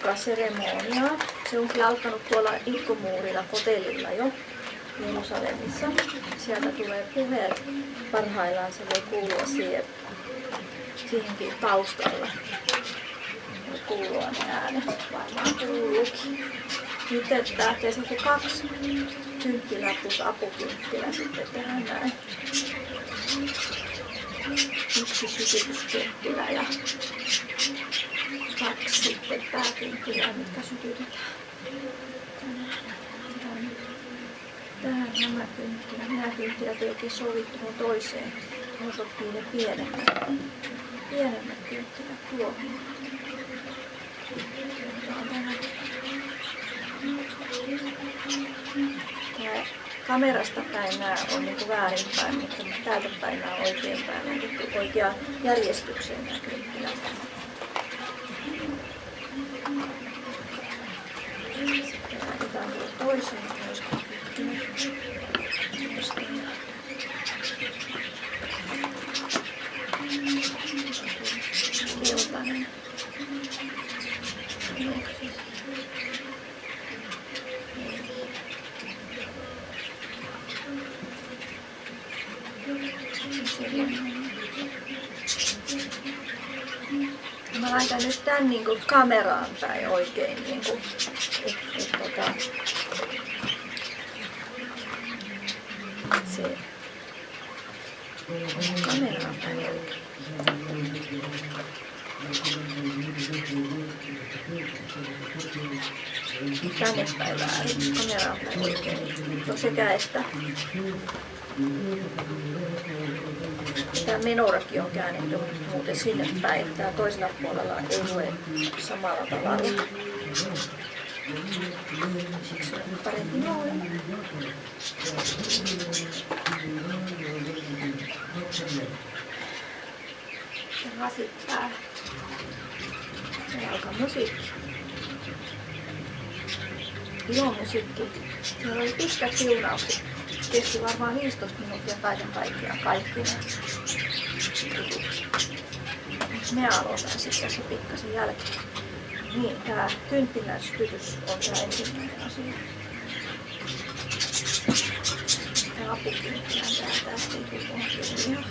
Hanukkah-seremoniaa. Se onkin alkanut tuolla ikkomuurilla hotellilla jo Jerusalemissa. Sieltä tulee puheet parhaillaan, se voi kuulua siihenkin taustalla. Voi kuulua ne äänet, varmaan kuuluukin. Nyt lähtee sitten 2 kynttilää plus apukynttilä sitten tähän näin. 1 sytytyskynttilä ja 2 sitten pääkynttilää, mitkä sytytetään. Tähän nämä kynttilät. Nämä kynttilät ei oikein sovi tuohon toiseen. Tuohon sopii ne pienemmät kynttilät tuohon. Tää kamerasta päin nämä on niin väärinpäin, mutta täältä päin nämä on oikeinpäin. On laitettu oikeaan järjestykseen nämä kynttilät. Sitten laitetaan tuolla toiseen myöskin kynttilät. Keltainen. Mä laitan nyt tän niinku kameraan päin oikein niinku, se kameraan päin oikein. Tänne päin väärin, kameraan päin oikein. No sekä että. Tämä menorakin on käännetty muuten sinne päin. Tää toisella puolella ei lue samalla tavalla. Siksi on parempi noin. Ja lasit päällä. Se alkaa musiikki. Ilomusiikki. Siellä oli pitkät siunaukset. Kesti varmaan 15 minuuttia kaiken kaikkiaan kaikki ne jutut. Me aloitan sitten se pikkasen jälkeen. Niin, tää kynttiläsytys on tää ensimmäinen asia. Tää apukynttilä täältä ei tule tuohon.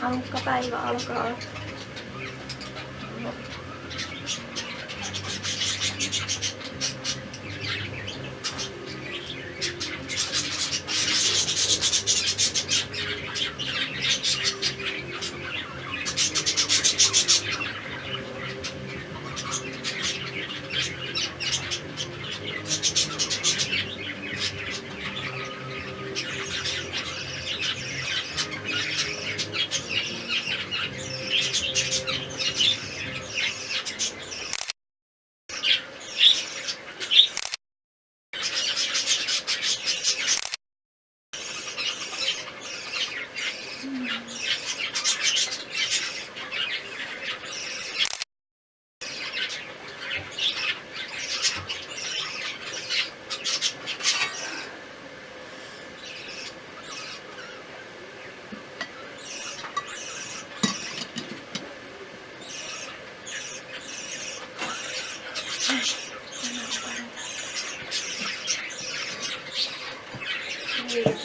Hanukkah-päivä alkaa.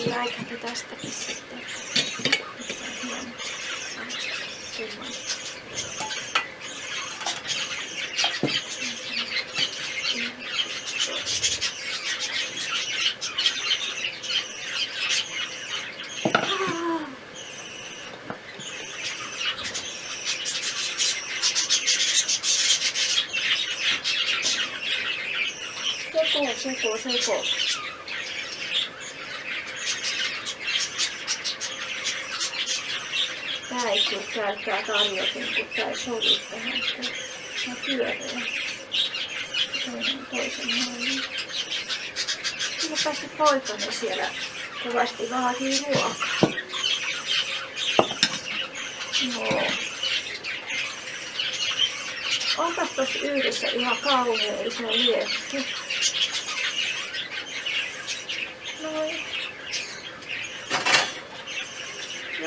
Jäikäpä tästäkin sitten. Seko. Tää ei kyllä käyttää tarjotin, kun tää ei sovi tähän. Tää pyöreä. Toisen mallin. Kyllä pääsi poikani siellä kovasti vaatii ruokaa. Joo. Onpas tossa yhdessä ihan kauhea iso liekki.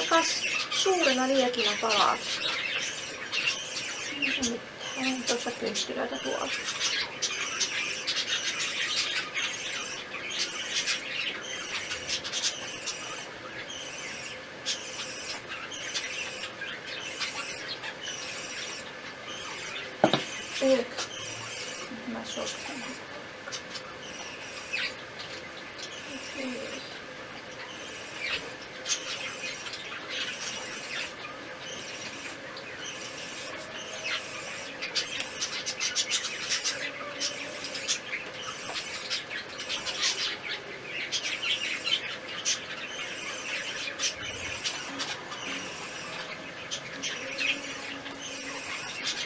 kas suurella liekillä palaat. On tuossa kynttilöitä tuolla. Mä sotken.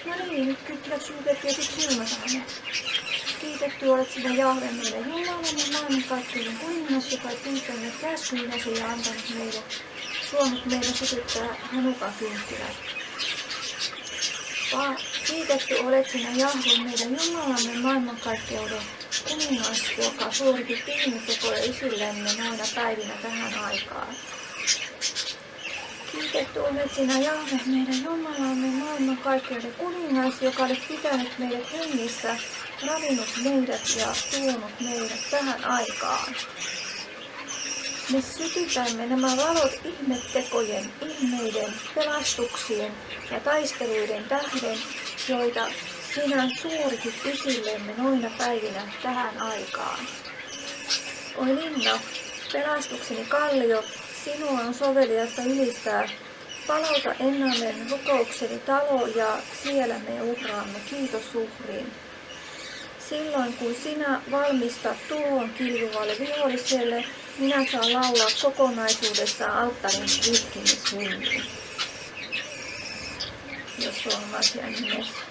No niin, nyt kynttilät suljettu ja sit silmäsäämme. Kiitetty olet sinä Jahve meidän Jumalamme, maailmankaikkeuden kuningas, joka ei pyytänyt käskyjäsi ja antanut meille, suonut meille sytyttää Hanukan kynttilät. Kiitetty olet sinä Jahve meidän Jumalamme, maailmankaikkeuden kuningas, joka suoritti tiinutekoja isillemme noina päivinä tähän aikaan. Kiitetty olet sinä Jahve meidän Jumalamme, maailmankaikkeuden kuningas, joka olet pitänyt meidät hengissä, ravinnut meidät ja tuonut meidät tähän aikaan. Me sytytämme nämä valot ihmettekojen, ihmeiden, pelastuksien ja taisteluiden tähden, joita sinä suoritit isillemme noina päivinä tähän aikaan. Oi linna, pelastukseni kallio, sinua on soveliasta ylistää. Palauta ennalleen rukoukseni talo ja siellä me uhraamme kiitosuhriin. Silloin kun sinä valmistat tuon kiljuvalle viholliselle, minä saan laulaa kokonaisuudessaan alttarin rytkimishymniin. Jos on asian nimessä.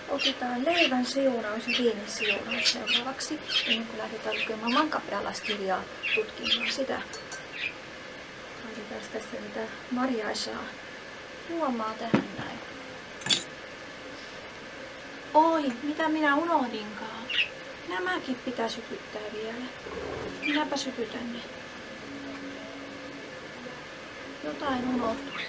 Otetaan leivän siunaus ja viinin siunaus seuraavaksi, ennen kuin lähdetään lukemaan Mankapealaskirjaa tutkimaan sitä. Laitetaan tästä mitä Marjaisaa huomaa tähän näin. Oi, mitä minä unohdinkaan. Nämäkin pitää sytyttää vielä. Minäpä sytytän ne. Jotain unohtui.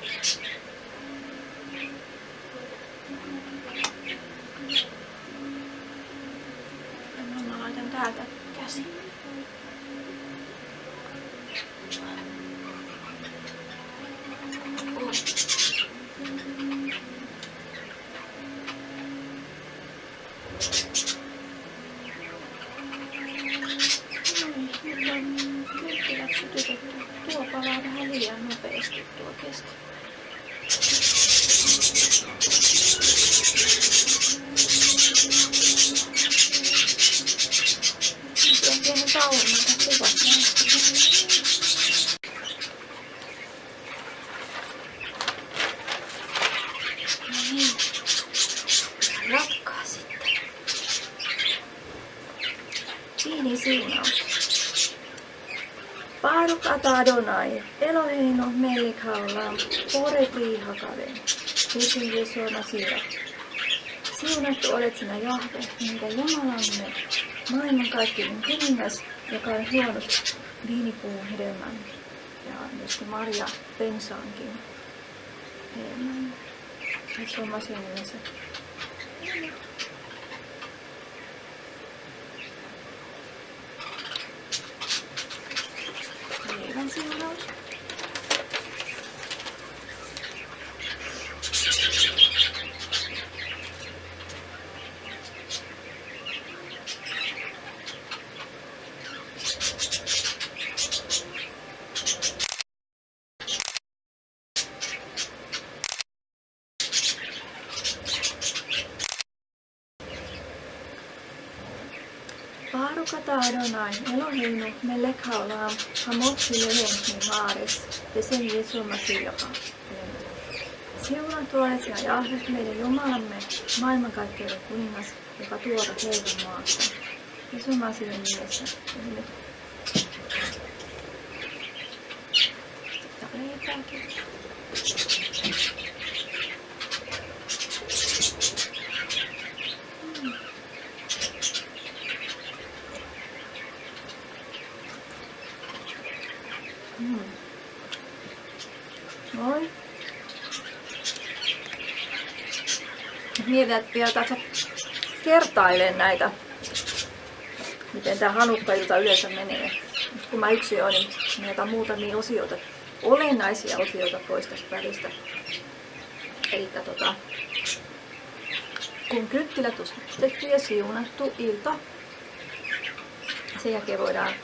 Mä laitan täältä käsin. Kynttilät sytytetty. Tuo palaa vähän liian nopeasti tuo keski. Pienen tauon, mitä kuvat näistä. No niin. Jatkaa sitten. Viinin siunaus. Baruch ata Adonai, Eloheinu melech haolam, borei pri hakaven, Jeesus Jesua Masira. Siunattu olet sinä Jahve, meidän Jumalamme, maailmankaikkinen kuningas, joka on huonut viinipuun hedelmän ja myöskin Maria pensaankin hedelmän. Se on asian nimessä. Leivän siunaus. Baruch ata Adonai, Eloheinu melech haolam, hamotzi lehen haares, Besem Jesua Mashiach. Siunattu olet sinä Jahve, meidän Jumalamme, maailmankaikkeuden kuningas, joka tuotat leivän maasta. Jesua Mashiachin nimessä. Ja leipääkin. Noin. Mietin, että vielä tässä kertailen näitä, miten tämä Hanukka-ilta yleensä menee. Kun mä yksin olen, niin näitä muutamia osioita, olennaisia osioita pois tästä välistä. Eli kun kynttilät on sytytetty ja siunattu ilta, sen jälkeen voidaan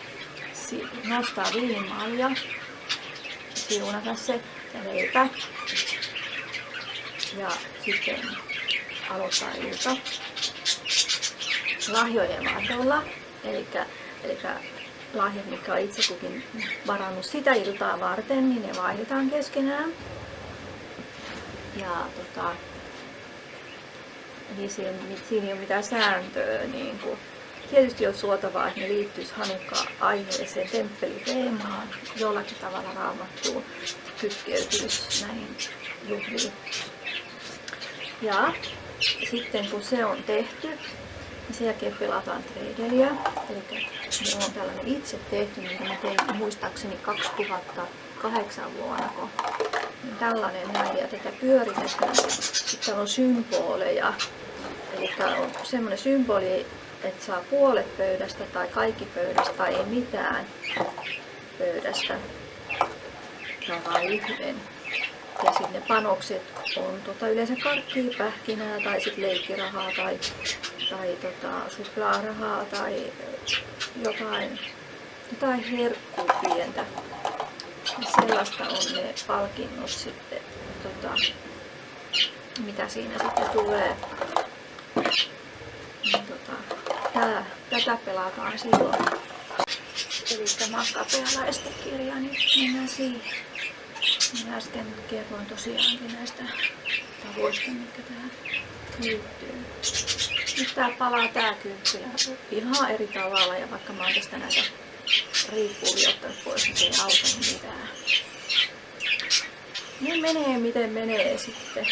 nostaa viinimalja, siunata se ja leipä ja sitten aloittaa ilta lahjojen vaihdolla, eli lahjat, mitkä on itse kukin varannut sitä iltaa varten, niin ne vaihdetaan keskenään. Ja niin siinä ei ole mitään sääntöä. Niin kuin, tietysti on suotavaa, että ne liittyisi Hanukka-aiheeseen, temppeliteemaan, jollakin tavalla Raamattuun kytkeytyisi näihin juhliin. Ja sitten kun se on tehty, niin sen jälkeen pelataan treideliä. Eli minulla on tällainen itse tehty, minkä mä tein muistaakseni 2008 vuonna. Niin tällainen näin, ja tätä pyöritetään. Sitten on symboleja. Eli on semmoinen symboli, että saa puolet pöydästä tai kaikki pöydästä tai ei mitään pöydästä. Tai yhden. Ja sitten ne panokset on yleensä karkkia, pähkinää tai sitten leikkirahaa tai suklaarahaa tai jotain herkkua pientä. Ja sellaista on ne palkinnot sitten, mitä siinä sitten tulee. Tätä pelataan silloin. Eli Makkabealaisten kirja, niin mennään siihen. Minä äsken kerroin tosiaankin näistä tavoista, mitkä tähän liittyy. Nyt tää palaa tää kynttilä ihan eri tavalla, ja vaikka mä oon tästä näitä riippuvia ottanut pois, niin se ei auta mitään. Ne menee miten menee sitten.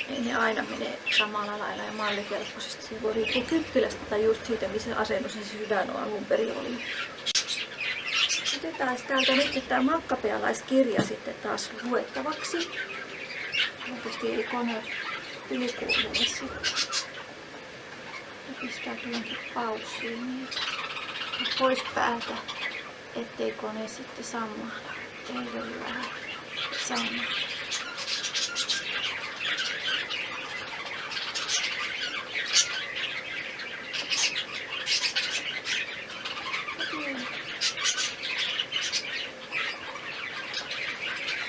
Ei ne aina mene samalla lailla ja mallikelpoisesti. Se voi riippua kynttilästä tai just siitä, missä asennossa se sydän on alun perin oli. Otetaan täältä nyt tämä Makkabealaiskirja sitten taas luettavaksi. Tietysti kone ylikuululle sitten. Ja pistää tuonkin paussiin niin pois päältä, ettei kone sitten sammahda. Ei voi vähän sammahda.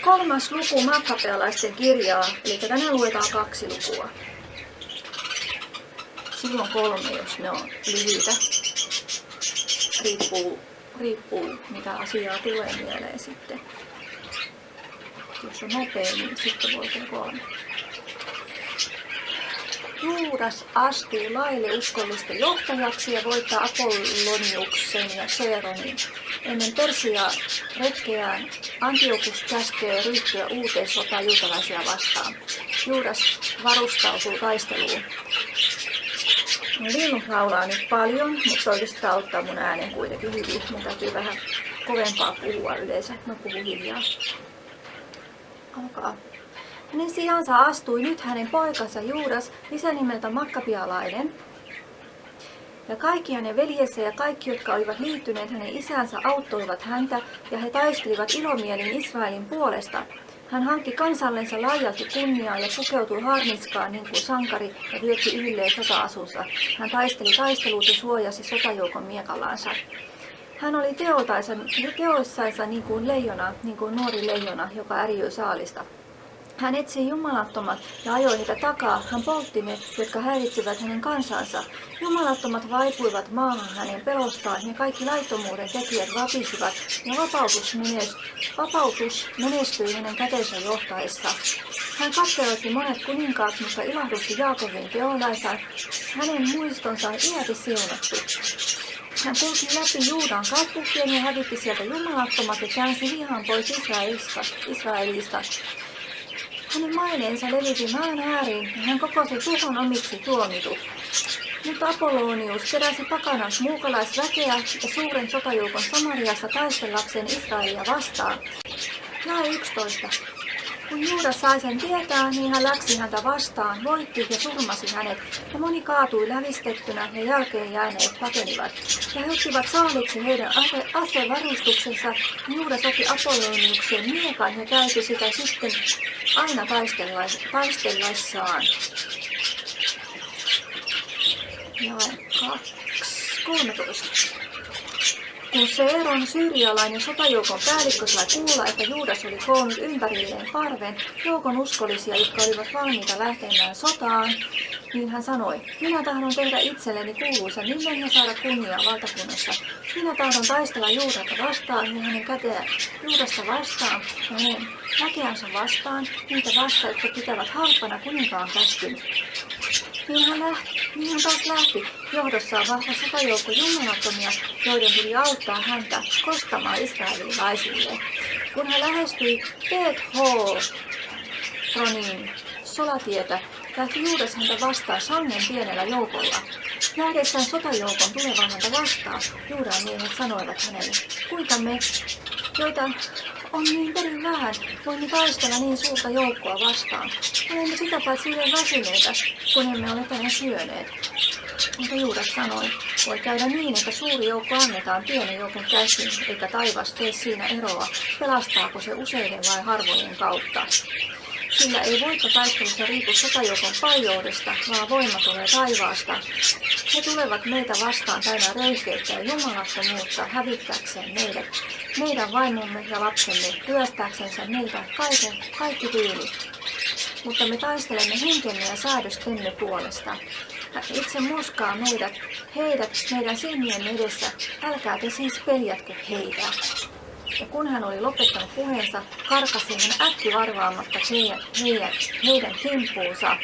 Kolmas luku Makkabealaisten kirjaa, eli tänään luetaan 2 lukua. Silloin 3, jos ne on lyhyitä. Riippuu mitä asiaa tulee mieleen sitten. Jos on nopea, niin sitten voi tehdä 3. Juudas astuu laille uskollisten johtajaksi ja voittaa Apolloniuksen ja Seeronin Ennen Persiaa retkeään Antiokus käskee ryhtyä uuteen sotaan juutalaisia vastaan. Juudas varustautuu taisteluun. Linnut laulaa nyt paljon, mutta oikeastaan tää ottaa mun äänen kuitenkin hyvin. Mun täytyy vähän kovempaa puhua yleensä. Mä puhun hiljaa. Alkaa. Hänen sijansa astui nyt hänen poikansa Juudas, isänimeltä Makkabialainen. Ja kaikki hänen veljensä ja kaikki, jotka olivat liittyneet hänen isänsä, auttoivat häntä, ja he taistelivat ilomielin Israelin puolesta. Hän hankki kansallensa laajalti kunniaa ja pukeutui harniskaan niin kuin sankari ja vietti ylleen sota-asunsa. Hän taisteli taistelut ja suojasi sotajoukon miekallansa. Hän oli teoissansa niin kuin leijona, niin kuin nuori leijona, joka ärjyy saalista. Hän etsi jumalattomat ja ajoi heitä takaa. Hän poltti ne, jotka häiritsivät hänen kansansa. Jumalattomat vaipuivat maahan hänen pelostaan ja kaikki laittomuuden tekijät vapisivat ja vapautus menestyi hänen kätensä johtaessa. Hän katseloitti monet kuninkaat, mutta ilahdutti Jaakobin teolaisan. Hänen muistonsa on iäti siunattu. Hän kulki läpi Juudan kaupunkien ja hävitti sieltä jumalattomat ja käänsi vihan pois Israelista. Hänen maineensa levisi maan ääriin ja hän kokosi tuhon omiksi tuomitut. Mutta Apollonius keräsi pakanat muukalaisväkeä ja suuren sotajoukon Samariassa taistellakseen Israelia vastaan. Jae 11. Kun Juudas sai sen tietää, niin hän läksi häntä vastaan, voitti ja surmasi hänet, ja moni kaatui lävistettynä ja jälkeen jääneet pakenivat. Ja he ottivat saaliksi heidän asevarustuksensa, ja Juudas otti Apolloniuksen miekan ja käytti sitä sitten aina taistellaissaan. Jae 13. Kun Seeron syyrialainen sotajoukon päällikkö sai kuulla, että Juudas oli koonnut ympärilleen parven joukon uskollisia, jotka olivat valmiita lähtemään sotaan, niin hän sanoi, minä tahdon tehdä itselleni kuuluisa nimen ja saada kunniaa valtakunnassa. Minä tahdon taistella Juudasta vastaan ja hänen käteä Juudasta vastaan ja hänen väkeänsä vastaan, niitä vastaan, jotka pitävät halpana kuninkaan käskyn. Niin hän taas lähti johdossaan vahva sotajoukko jumalattomia, joiden tuli auttaa häntä kostamaan israelilaisille. Kun hän lähestyi Beth-horonin solatietä, lähti Juudas häntä vastaan sangen pienellä joukolla. Nähdessään sotajoukon tulevan häntä vastaan, Juudan miehet sanoivat hänelle, kuinka me, joita on niin perin vähän, voimme taistella niin suurta joukkoa vastaan. Olemme sitä paitsi yhden väsyneitä, kun emme ole tänään syöneet. Mutta Juudas sanoi, voi käydä niin, että suuri joukko annetaan pienen joukon käsiin, eikä taivas tee siinä eroa, pelastaako se useiden vai harvojen kautta. Sillä ei voittotaistelussa riipu sotajoukon paljoudesta, vaan voima tulee taivaasta. He tulevat meitä vastaan täynnä röyhkeyttä ja jumalattomuutta hävittääkseen meidän vaimomme ja lapsemme, ryöstääksensä meiltä kaikki tyylit. Mutta me taistelemme henkemme ja säädöstemme puolesta. Hän itse muskaa heidät meidän silmien edessä, älkää te siis peljätkö heitä. Ja kun hän oli lopettanut puheensa, karkasi hän äkkivarvaamatta heidän kimppuunsa.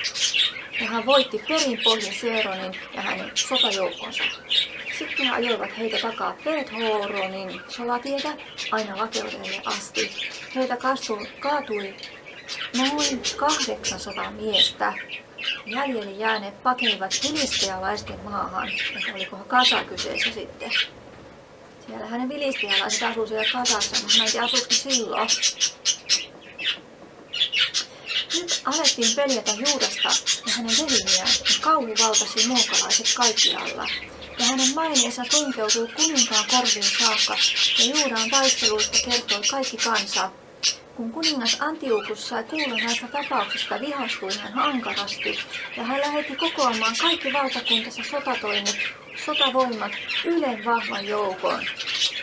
Ja hän voitti perin pohjin Seeronin ja hänen sotajoukkonsa. Sitten he ajoivat heitä takaa Beth-horonin solatietä aina lakeudelle asti. Heitä kaatui noin 800 miestä. Jäljelle jääneet pakenivat filistealaisten maahan. Ja olikohan Kasa kyseessä sitten. Siellä hänen filistealaiset asuu siellä Kasassa, mutta mä en tiedä asuuko silloin. Nyt alettiin peljätä Juudasta ja hänen velimiään, ja kauhu valtasi muukalaiset kaikkialla. Ja hänen maineensa tunkeutui kuninkaan korviin saakka, ja Juudan taisteluista kertoi kaikki kansa. Kun kuningas Antiokus sai kuulla näistä tapauksista, vihastui hän ankarasti, ja hän lähetti kokoamaan kaikki valtakuntansa sotavoimat ylen vahvan joukon.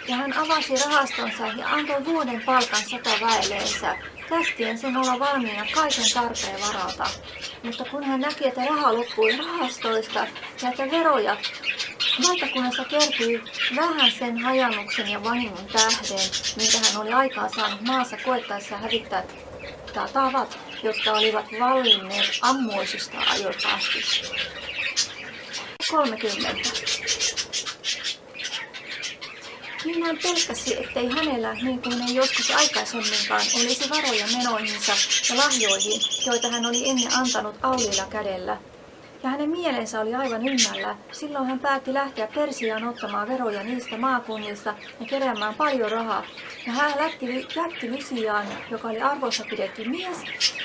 Ja hän avasi rahastonsa ja antoi vuoden palkan sotaväelleensä, käskien sen olla valmiina kaiken tarpeen varalta. Mutta kun hän näki, että raha loppui rahastoista ja että veroja valtakunnassa kertyi vähän sen hajannuksen ja vahingon tähden, minkä hän oli aikaan saanut maassa koettaessa hävittää tavat, jotka olivat vallinneet ammoisista ajoista asti. 30. Niin hän pelkäsi, ettei hänellä, niin kuin ei joskus aikaisemminkaan, olisi varoja menoihinsa ja lahjoihin, joita hän oli ennen antanut auliilla kädellä. Ja hänen mielensä oli aivan ymmällä. Silloin hän päätti lähteä Persiaan ottamaan veroja niistä maakunnista ja keräämään paljon rahaa. Ja hän jätti Lysiaan, joka oli arvossa pidetty mies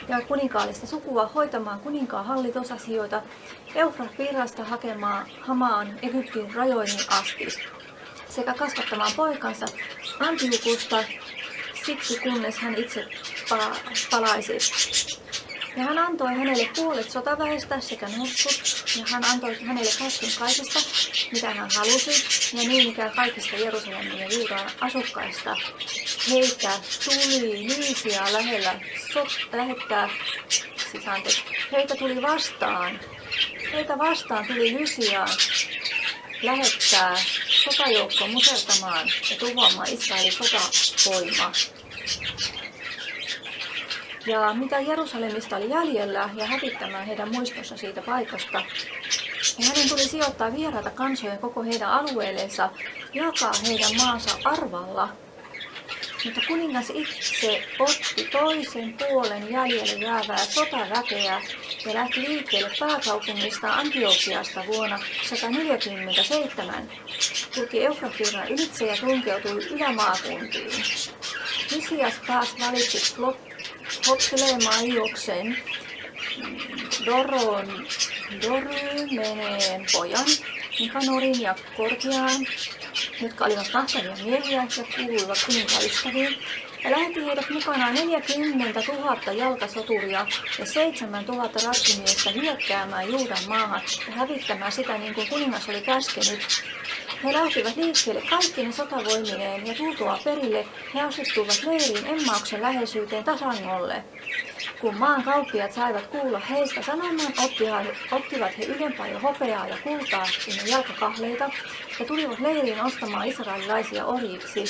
ja kuninkaallista sukua, hoitamaan kuninkaan hallitusasioita Eufrat virrasta hakemaan Hamaan Egyptin rajoihin asti sekä kasvattamaan poikansa Antiokusta siksi kunnes hän itse palaisi. Ja hän antoi hänelle puolet sotaväestä sekä norsut, ja hän antoi hänelle käskyn kaikesta, mitä hän halusi, ja niin ikään kaikista Jerusalemin ja Juudan asukkaista. Heitä tuli vastaan. Heitä vastaan tuli Lysiaan lähettää sotajoukko musertamaan ja tuhoamaan Israelin sotavoimaa. Ja mitä Jerusalemista oli jäljellä ja hävittämään heidän muistossa siitä paikasta. Ja hänen tuli sijoittaa vieraita kansoja koko heidän alueellensa, jakaa heidän maansa arvalla. Mutta kuningas itse otti toisen puolen jäljelle jäävää sotaväkeä ja lähti liikkeelle pääkaupungista Antiokiasta vuonna 147. Kulki Eufratvirran ylitse ja tunkeutui ylämaakuntiin. Lysias taas valitsi Ptolemaioksen Dorymeneen pojan, Nikanorin ja Korkiaan, jotka olivat mahtavia miehiä ja kuuluivat kuninkaan ystäviin, ja lähetti heidät mukanaan 40 000 jalkasoturia ja 7 000 rattimiestä hyökkäämään Juudan maahan ja hävittämään sitä niin kuin kuningas oli käskenyt. He lähtivät liikkeelle kaikkine sotavoimineen ja tultua perille he asettuivat leiriin Emmauksen läheisyyteen Tasangolle. Kun maan kauppiaat saivat kuulla heistä sanoman, ottivat he ylempää hopeaa ja kultaa sinne jalkakahleita ja tulivat leiriin ostamaan israelilaisia orjiksi.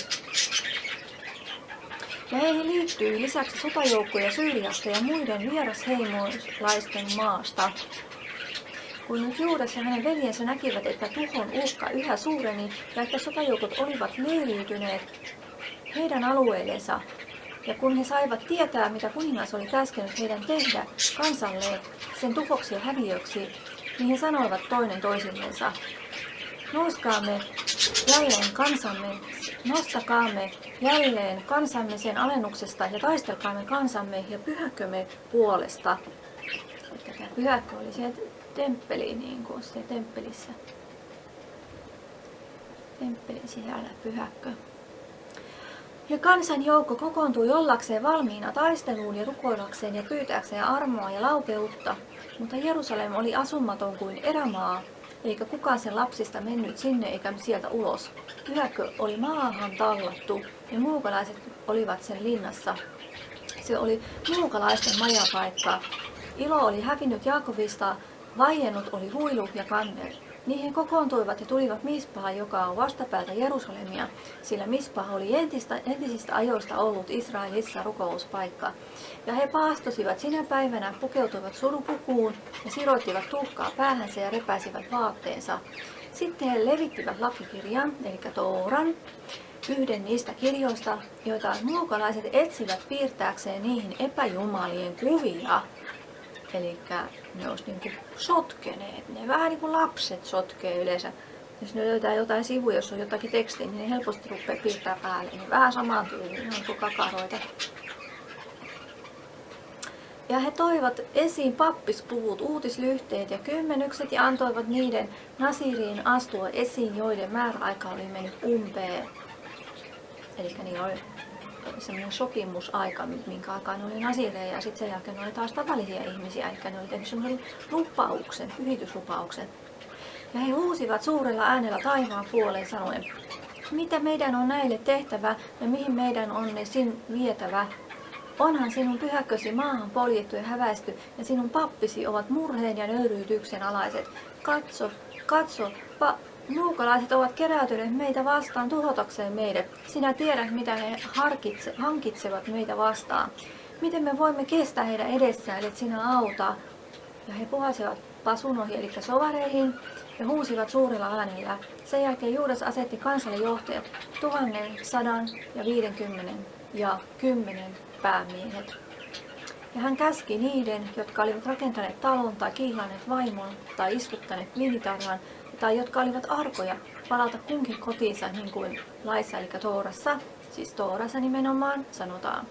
Ja heihin liittyi lisäksi sotajoukkoja Syyriasta ja muiden vierasheimolaisten maasta. Kun nyt Juudas ja hänen veljensä näkivät, että tuhon uhka yhä suureni ja että sotajoukot olivat leiriytyneet heidän alueellensa, ja kun he saivat tietää, mitä kuningas oli käskenyt heidän tehdä kansalleen sen tuhoksi ja häviöksi, niin he sanoivat toinen toisillensa: nostakaamme jälleen kansamme sen alennuksesta ja taistelkaamme kansamme ja pyhäkkömme puolesta. Että tämä pyhäkkö oli siellä temppeliin, niin kuin se temppelissä. Temppelin sisällä pyhäkkö. Ja kansan joukko kokoontui ollakseen valmiina taisteluun ja rukoillakseen ja pyytääkseen armoa ja laupeutta, mutta Jerusalem oli asumaton kuin erämaa, eikä kukaan sen lapsista mennyt sinne eikä sieltä ulos. Pyhäkkö oli maahan tallattu ja muukalaiset olivat sen linnassa. Se oli muukalaisten majapaikka. Ilo oli hävinnyt Jaakovista, vaiennut oli huilu ja kanner. Niihin kokoontuivat ja tulivat Mispaan, joka on vastapäältä Jerusalemia, sillä Mispa oli entisistä ajoista ollut Israelissa rukouspaikka. Ja he paastosivat sinä päivänä, pukeutuivat surupukuun ja siroittivat tuhkaa päähänsä ja repäisivät vaatteensa. Sitten he levittivät lakikirjan, eli Tooran, yhden niistä kirjoista, joita muukalaiset etsivät piirtääkseen niihin epäjumalien kuvia. Eli ne olisi niin kuin sotkeneet. Ne vähän niin kuin lapset sotkee yleensä. Jos ne löytää jotain sivuja, jos on jotakin tekstiä, niin ne helposti rupeaa piirtää päälle. Niin vähän samaan tyyliin, on kuin kakaroita. Ja he toivat esiin pappispuvut, uutislyhteet ja kymmenykset ja antoivat niiden nasiriin astua esiin, joiden määräaika oli mennyt umpeen. Eli niillä oli semmoinen sopimusaika, minkä aikaan ne oli nasireja ja sitten sen jälkeen ne oli taas tavallisia ihmisiä, eli ne oli tehnyt semmoisen lupauksen, pyhityslupauksen. Ja he huusivat suurella äänellä taivaan puoleen sanoen: mitä meidän on näille tehtävä ja mihin meidän on ne vietävä? Onhan sinun pyhäkkösi maahan poljettu ja häväisty ja sinun pappisi ovat murheen ja nöyryytyksen alaiset. Katso, muukalaiset ovat keräytyneet meitä vastaan tuhotakseen meidät. Sinä tiedät, mitä he hankitsevat meitä vastaan. Miten me voimme kestää heidän edessään, että sinä auta? Ja he puhasivat pasunoihin eli sovareihin ja huusivat suurella äänellä. Sen jälkeen Juudas asetti kansalle johtajat 1150 ja 10 päämiehet. Ja hän käski niiden, jotka olivat rakentaneet talon tai kihlanneet vaimon tai istuttaneet viinitarhan tai jotka olivat arkoja, palata kunkin kotiinsa niin kuin laissa eli Toorassa, siis Toorassa nimenomaan sanotaan.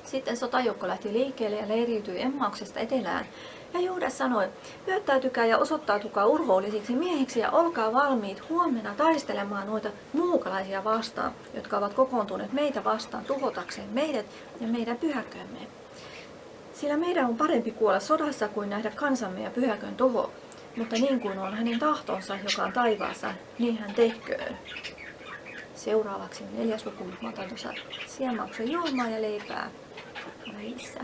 Sitten sotajoukko lähti liikkeelle ja leiriytyi Emmauksesta etelään. Ja Juudas sanoi, hyöttäytykää ja osoittautukaa urhoollisiksi miehiksi ja olkaa valmiit huomenna taistelemaan noita muukalaisia vastaan, jotka ovat kokoontuneet meitä vastaan tuhotakseen meidät ja meidän pyhäkömme. Sillä meidän on parempi kuolla sodassa kuin nähdä kansamme ja pyhäkön tuho. Mutta niin kuin on hänen tahtonsa, joka on taivaassa, niin hän tehköön. Seuraavaksi 4. luku. Mä otan tuossa siemauksen juomaa ja leipää välissä.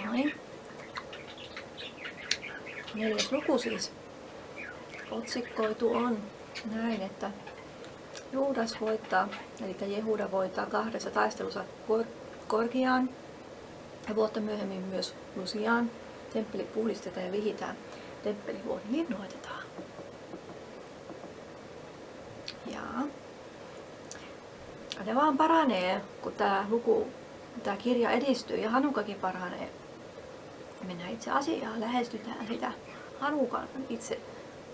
Noin. 4. luku siis. Otsikkoitu on näin, että Juudas voittaa, eli Jehuda voittaa 2 taistelussa Gorgiaan ja vuotta myöhemmin myös Lusiaan. Temppeli puhdistetaan ja vihitään. Temppelivuori linnoitetaan. Ja ne vaan paranee, kun tämä kirja edistyy ja Hanukakin paranee. Mennään itse asiaan, lähestytään sitä Hanukan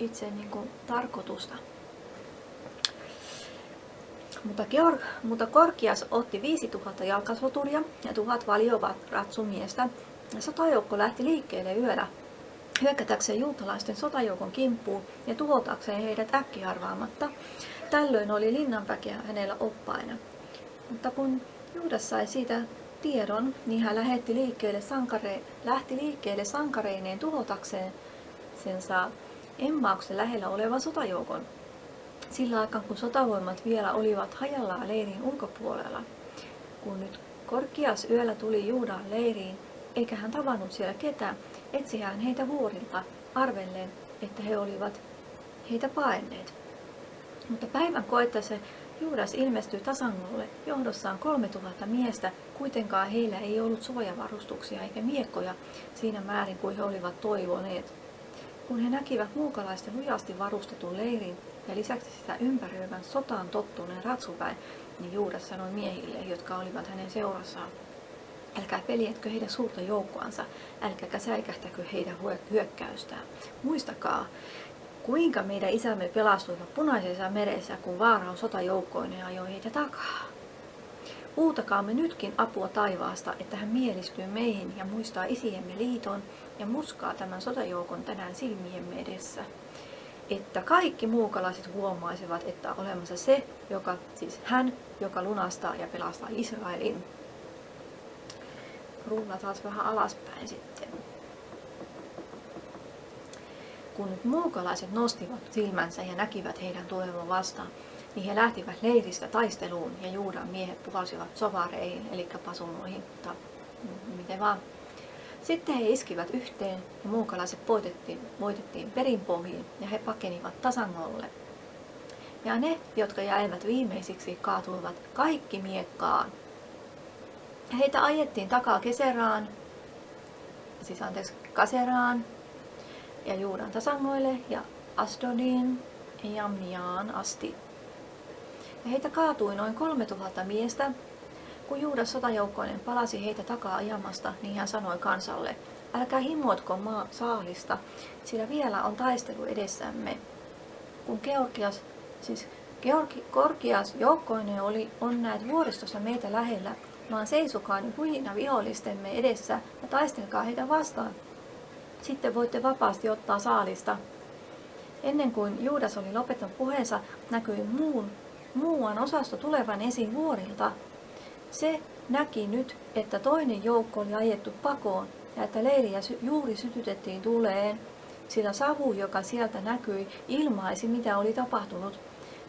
itse niin kuin tarkoitusta. Mutta Korkias otti 5000 jalkasoturia ja 1000 valiovat ratsumiestä. Ja sotajoukko lähti liikkeelle yöllä hyökkätäkseen juutalaisten sotajoukon kimppuun ja tuhotakseen heidät äkkiarvaamatta. Tällöin oli linnanväkeä hänellä oppaina. Mutta kun Juudas sai siitä tiedon, niin hän lähti liikkeelle sankareineen tuhotakseen sensa Emmauksen lähellä olevan sotajoukon. Sillä aikaa kun sotavoimat vielä olivat hajallaan leirin ulkopuolella. Kun nyt Korkias yöllä tuli Juudan leiriin, eikä hän tavannut siellä ketään, etsi hän heitä vuorilta arvellen, että he olivat heitä paenneet. Mutta päivän koittaessa Juudas ilmestyi tasangolle johdossaan 3000 miestä, kuitenkaan heillä ei ollut suojavarustuksia eikä miekkoja siinä määrin kuin he olivat toivoneet. Kun he näkivät muukalaisten lujasti varustetun leirin ja lisäksi sitä ympäröivän sotaan tottuneen ratsuväen, niin Juudas sanoi miehille, jotka olivat hänen seurassaan, älkää pelietkö heidän suurta joukkoansa, älkääkä säikähtäkö heidän hyökkäystään. Muistakaa, kuinka meidän isämme pelastuivat Punaisessa meressä, kun Vaaraon sotajoukkoinen ajoi heitä takaa. Huutakaamme nytkin apua taivaasta, että hän mielistyy meihin ja muistaa isiemme liiton ja muskaa tämän sotajoukon tänään silmiemme edessä. Että kaikki muukalaiset huomaisivat, että on olemassa se, hän, joka lunastaa ja pelastaa Israelin. Rulla taas vähän alaspäin sitten. Kun nyt muukalaiset nostivat silmänsä ja näkivät heidän tulevan vastaan, niin he lähtivät leiristä taisteluun ja Juudan miehet puhalsivat sovareihin, eli pasunoihin, tai miten vaan. Sitten he iskivät yhteen ja muukalaiset voitettiin perinpohjiin ja he pakenivat tasangolle. Ja ne, jotka jäivät viimeisiksi, kaatuivat kaikki miekkaan. Heitä ajettiin takaa Kaseraan ja Juudan tasangoille ja Asdodiin ja Jamniaan asti. Ja heitä kaatui noin 3000 miestä. Kun Juudas sotajoukkoinen palasi heitä takaa ajamasta, niin hän sanoi kansalle, älkää himoitko saalista, sillä vielä on taistelu edessämme. Kun Korkias joukkoinen on näet vuoristossa meitä lähellä, vaan seisokaa nyt muina vihollistemme edessä ja taistelkaa heitä vastaan. Sitten voitte vapaasti ottaa saalista. Ennen kuin Juudas oli lopettanut puheensa, näkyi muuan osasto tulevan esiin vuorilta. Se näki nyt, että toinen joukko oli ajettu pakoon ja että leiriä juuri sytytettiin tuleen, sillä savu, joka sieltä näkyi, ilmaisi, mitä oli tapahtunut.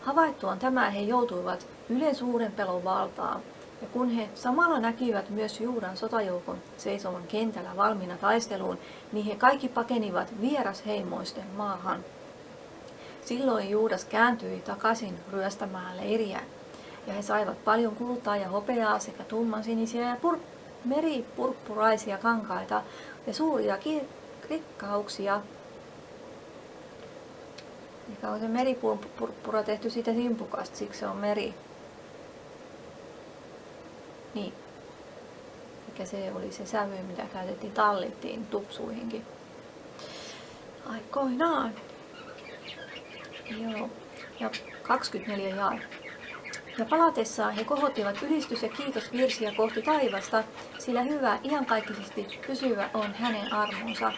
Havaittuaan tämä he joutuivat ylen suuren pelon valtaan. Ja kun he samalla näkivät myös Juudan sotajoukon seisovan kentällä valmiina taisteluun, niin he kaikki pakenivat vierasheimoisten maahan. Silloin Juudas kääntyi takaisin ryöstämään leiriä, ja he saivat paljon kultaa ja hopeaa sekä tummansinisiä ja meripurppuraisia kankaita ja suuria rikkauksia. Mikä on se meripurppura tehty siitä simpukasta, siksi se on meri. Niin. Mikä se oli se sävy, mitä tallittiin tupsuihinkin aikoinaan. Joo. Ja 24 jae. Ja palatessaan he kohottivat ylistys- ja kiitosvirsiä kohti taivasta, sillä hyvä, iankaikkisesti pysyvä on hänen armonsa.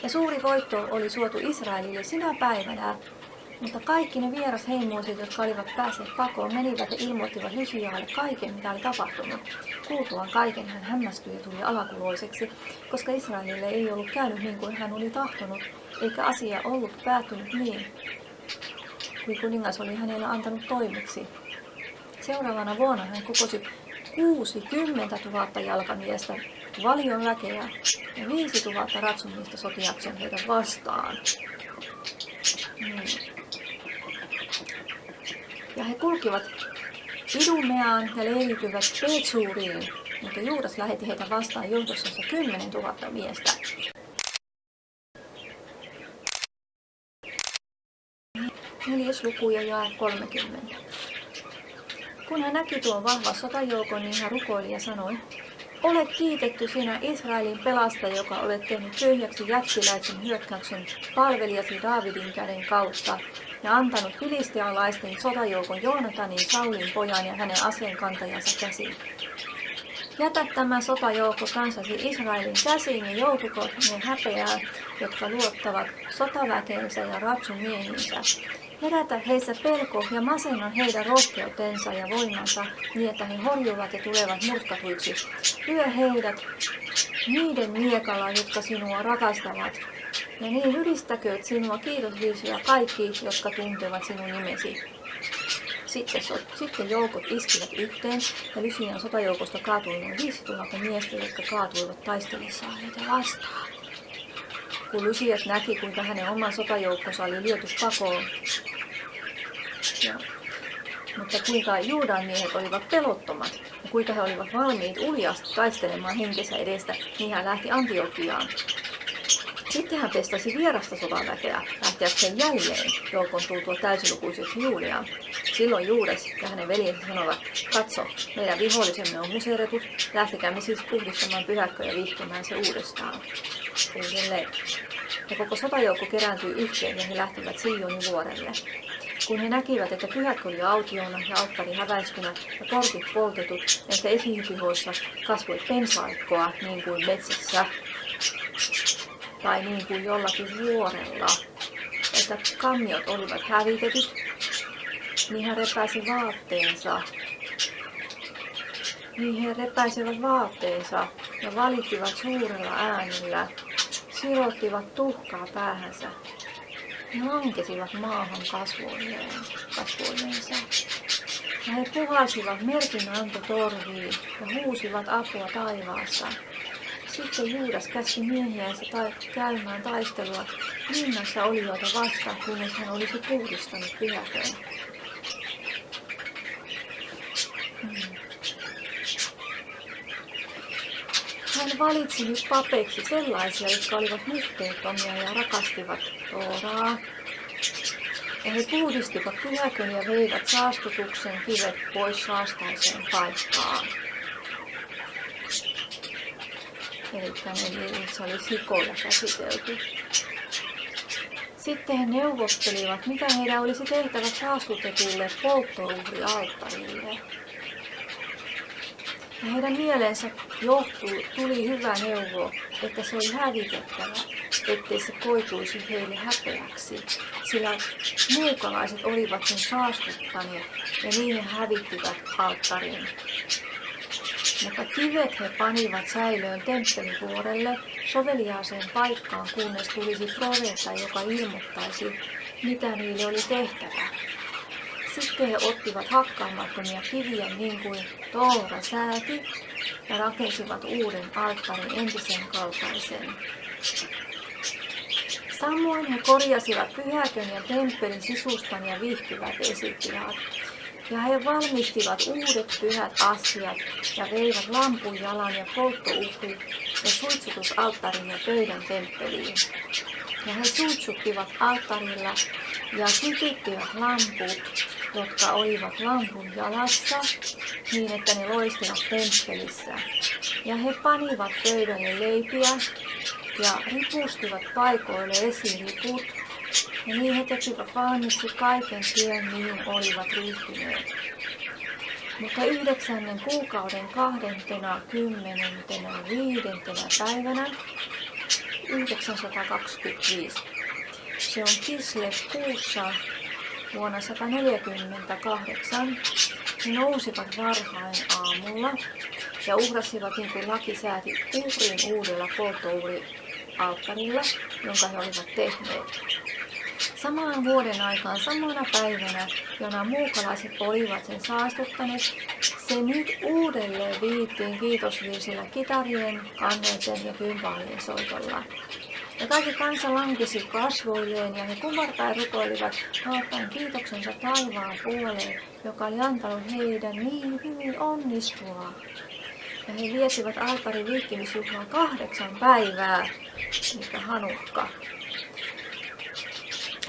Ja suuri voitto oli suotu Israelille sinä päivänä, mutta kaikki ne vierasheimoiset, jotka olivat päässeet pakoon, menivät ja ilmoittivat Lysiaalle kaiken, mitä oli tapahtunut. Kuultuaan kaiken hän hämmästyi ja tuli alakuloiseksi, koska Israelille ei ollut käynyt niin kuin hän oli tahtonut, eikä asia ollut päättynyt niin kuin kuningas oli hänellä antanut toimeksi. Seuraavana vuonna hän kokosi 60 000 jalkamiestä, valion väkeä ja 5 000 ratsumiestä sotiakseen heitä vastaan. Ja he kulkivat Idumeaan ja leiriytyivät Betsuriin, mutta Juudas lähetti heitä vastaan johdossansa 10 000 miestä. Neljäs luku ja jae 30. Kun hän näki tuon vahvan sotajoukon, niin hän rukoili ja sanoi: Ole kiitetty sinä Israelin pelastaja, joka olet tehnyt tyhjäksi jättiläisen hyökkäyksen palvelijasi Daavidin käden kautta ja antanut filistealaisten sotajoukon Joonatanin, Saulin pojan ja hänen aseenkantajansa käsiin. Jätä tämä sotajoukko kansasi Israelin käsiin ja joutukoot ne häpeään, jotka luottavat sotaväkeensä ja ratsumiehinsä. Herätä heissä pelko ja masenna heidän rohkeutensa ja voimansa, niin että he horjuvat ja tulevat murskatuiksi. Lyö heidät niiden miekalla, jotka sinua rakastavat. Ja niin ylistäkööt sinua kiitosvirsiä kaikki, jotka tuntevat sinun nimesi. Sitten joukot iskivät yhteen ja Lysian sotajoukosta kaatui noin 5 000 miestä, jotka kaatuivat taistellessaan heitä vastaan. Kun Lysias näki, kuinka hänen oman sotajoukkonsa oli lyöty pakoon, mutta kuinka Juudan miehet olivat pelottomat ja kuinka he olivat valmiit uljasti taistelemaan henkensä edestä, niin hän lähti Antiokiaan. Sitten hän pestasi vierasta sotaväkeä lähteäkseen jälleen joukon tultua täysilukuiseksi Juudeaan. Silloin Juudas ja hänen veljensä sanovat: Katso, meidän vihollisemme on museeratut, lähtekäämme siis puhdistamaan pyhäkköä ja vihkimään se uudestaan. Ja koko sotajoukko kerääntyi yhteen ja he lähtivät Sionin vuorelle. Kun he näkivät, että pyhäkkö oli autiona ja alttari häväistynä ja kortit poltetut, että esipihoissa kasvoi pensaikkoa niin kuin metsässä tai niin kuin jollakin vuorella, että kammiot olivat hävitetyt, niin he repäisivät vaatteensa ja valittivat suurella äänellä, sirottivat tuhkaa päähänsä. He lankesivat maahan kasvoilleensa. Ja he puhalsivat merkinantotorviin ja huusivat apua taivaassa. Sitten Juudas käski miehiänsä käymään taistelua linnassa olijoita vastaan, kunnes hän olisi puhdistanut pyhäkön. Hän valitsi nyt papeiksi sellaisia, jotka olivat nuhteettomia ja rakastivat Tooraa. Ja he puhdistivat pyhäkön ja veivät saastutuksen kivet pois saastaiseen paikkaan. Eli se oli sikolla käsitelty. Sitten he neuvottelivat, mitä heidän olisi tehtävä saastutetulle polttouhrialttarille. Ja heidän mieleensä tuli hyvä neuvo, että se oli hävitettävä, ettei se koituisi heille häpeäksi, sillä muukalaiset olivat sen saastuttaneet ja niin he hävittivät alttarin. Mutta kivet he panivat säilöön temppelivuorelle soveliaaseen paikkaan, kunnes tulisi profeetta, joka ilmoittaisi, mitä niille oli tehtävä. Sitten he ottivat hakkaamattomia kiviä niin kuin Toora sääti ja rakensivat uuden alttarin entisen kaltaisen. Samoin he korjasivat pyhäkön ja temppelin sisustan ja vihkivät esitilat. Ja he valmistivat uudet pyhät asiat ja veivät lampunjalan ja polttouhrin ja suitsutusalttarin ja pöydän temppeliin. Ja he suitsuttivat alttarilla ja sytyttivät lamput, jotka olivat lampun jalassa, niin että ne loistivat temppelissä. Ja he panivat pöydälle leipiä ja ripustivat paikoille esiriput, ja niin he tekivät valmiiksi kaiken työn, mihin olivat ryhtyneet. Mutta 9. kuukauden 25. päivänä 925. Se on Kislev-kuussa vuonna 148. He nousivat varhain aamulla ja uhrasivat niin kuin laki sääti uhrin uudella polttouhrialttarilla, jonka he olivat tehneet. Samaan vuoden aikaan, samana päivänä, jona muukalaiset olivat sen saastuttaneet, se nyt uudelleen viittiin kiitosviisillä kitarien, kanneiden ja kympaalien soitolla. Ja kaikki kansa lankesi kasvoilleen ja he kumartaen rukoilivat auttaen kiitoksensa taivaan puoleen, joka oli antanut heidän niin hyvin onnistua. Ja he viesivät alttarin vihkimisjuhlaa 8 päivää, eli Hanukka.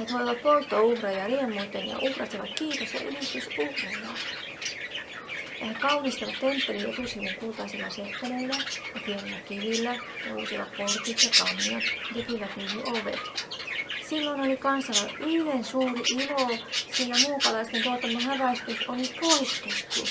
He toivat polttouhreja riemuiten ja uhrasivat kiitos- ja ylistysuhreja. Ja he kaunistivat temppelin etusivun kultaisilla seppeleillä ja pienillä kivillä ja uusivat portit ja kammiot ja tekivät niihin ovet. Silloin oli kansalla yhden suuri ilo, sillä muukalaisten tuottama häväistys oli poistettu.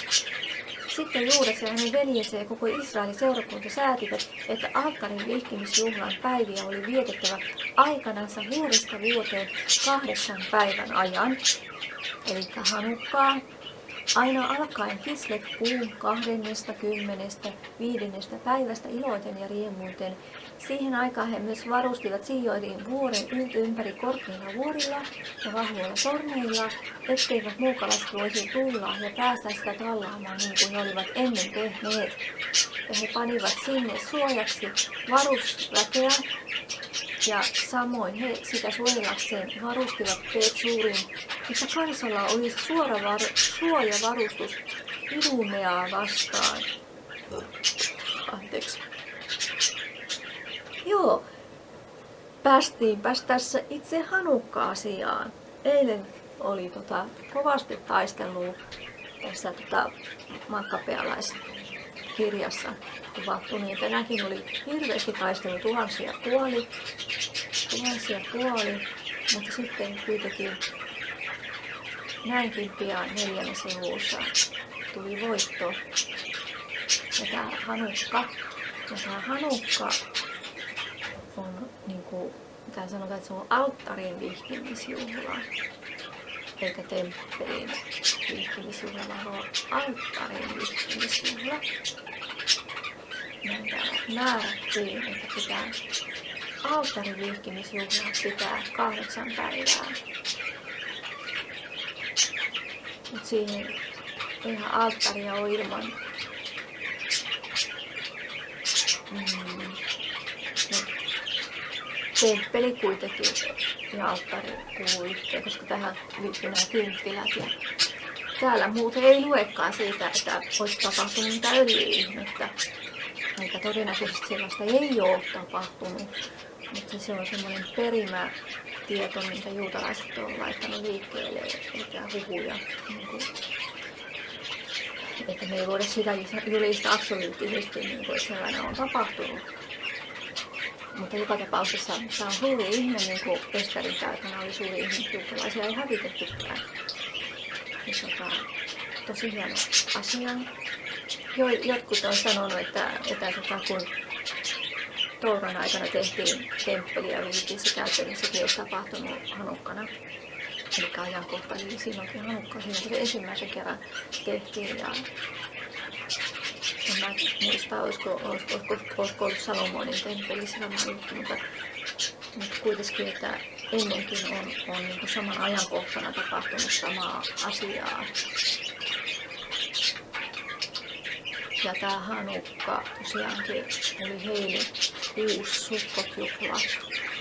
Sitten Juudas ja hänen veljensä ja koko Israelin seurakunta säätivät, että alttarin vihkimisjuhlan päiviä oli vietettävä aikanansa vuodesta vuoteen 8 päivän ajan, eli Hanukkaa, aina alkaen Kislev-kuun 25. päivästä iloiten ja riemuiten. Siihen aikaan he myös varustivat Sionin vuoren ympäri korkeilla vuorilla ja vahvoilla torneilla, etteivät muukalaiset voisi tulla ja päästä sitä tallaamaan niin kuin he olivat ennen tehneet. Ja he panivat sinne suojaksi varusväkeä ja samoin he sitä suojellakseen varustivat Petsuurin, että kansalla olisi suojavarustus Idumeaa vastaan. Anteeksi. Joo, päästiinpäs tässä itse Hanukka-asiaan. Eilen oli kovasti taistelua tässä makkabealaiskirjassa kuvattu, niin tänäkin oli hirveästi taistelu tuhansia kuoli, mutta sitten kuitenkin näinkin pian 4. sivussa tuli voitto. Ja tämä Hanukka on niinku, mitä sanotaan, että se on alttarin vihkimisjuhla, eikä temppelin vihkimisjuhla, vaan alttarin vihkimisjuhla. Näin täällä määrättiin, että pitää alttarin vihkimisjuhla pitää 8 päivää. Mut siihen ihan alttaria on ilman temppeli kuitenkin ja alttari kuuluu yhteen, koska tähän liittyy nämä kynttilät. Ja täällä muuten ei luekaan siitä, että olisi tapahtunut mitään öljy-ihmettä. Eikä todennäköisesti sellaista ei ole tapahtunut, mutta se on semmoinen perimätieto, minkä juutalaiset on laittanut liikkeelle, eikä huhuja. Että me ei voida sitä julistaa absoluuttisesti, niin kuin sellainen on tapahtunut. Mutta joka tapauksessa tämä on suuri ihme, niin kuin Esterin aikana oli suuri ihme, juutalaisia ei hävitettykään. Tosi hieno asia. Jotkut on sanonut, että kun Touran aikana tehtiin temppeli ja vihkisi käyttöön, niin sekin olisi tapahtunut Hanukkana. Eli ajankohta, eli silloinkin Hanukka, silloin se ensimmäisen kerran tehtiin. Ja en mä muista, olisiko ollut Salomonin temppeli silloin juttu, mutta kuitenkin, että ennenkin on niin kuin saman ajankohtana tapahtunut samaa asiaa. Ja tämä Hanukka tosiaankin oli heille uusi Sukkot-juhla.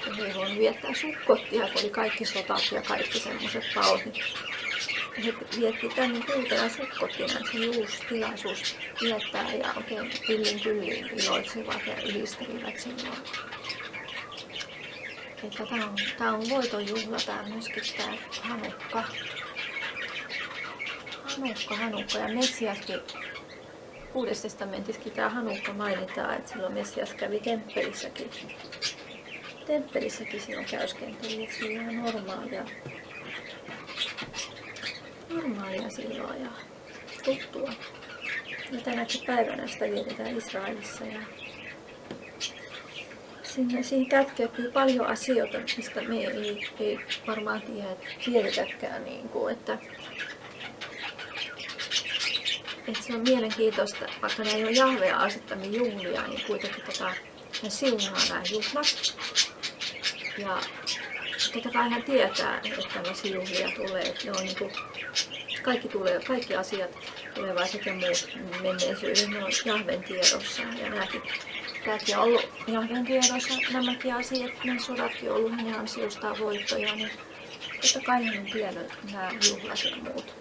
Ja he voivat viettää Sukkottia, kun oli kaikki sotat ja kaikki semmoiset taudit. He vietti tänne Huuta Sukkottina, että se oli uusi tilaisuus viettää ja oikein yllin kyllin iloitsevat ja ylistelivät silloin. Että tää on voitonjuhla, tää myöskin tää Hanukka. Hanukka ja Messiaskin. Uudessa testamentissakin tämä Hanukka mainitaan, että silloin Messias kävi temppelissäkin. Temppelissäkin silloin käyskenteli, että se oli ihan normaalia silloin ja tuttua. Ja tänäkin päivänä sitä vietetään Israelissa. Ja siihen kätkeytyy paljon asioita, mistä me ei varmaan tiedetäkään. Että se on mielenkiintoista, vaikka ne ei ole Jahveen asettamia juhlia, niin kuitenkin ne siunaa nämä juhlat. Ja totta kai hän tietää, että tällaisia juhlia tulee. Että ne on niin kuin, kaikki asiat tulevaiset ja muut menneisyyden, ne on Jahven tiedossa. Ja tämäkin on ollut Jahven tiedossa, nämäkin asiat, nämä sodatkin on ollut hänen ansiostaan voittoja. Niin totta kai hän on tiennyt nämä juhlat ja muut.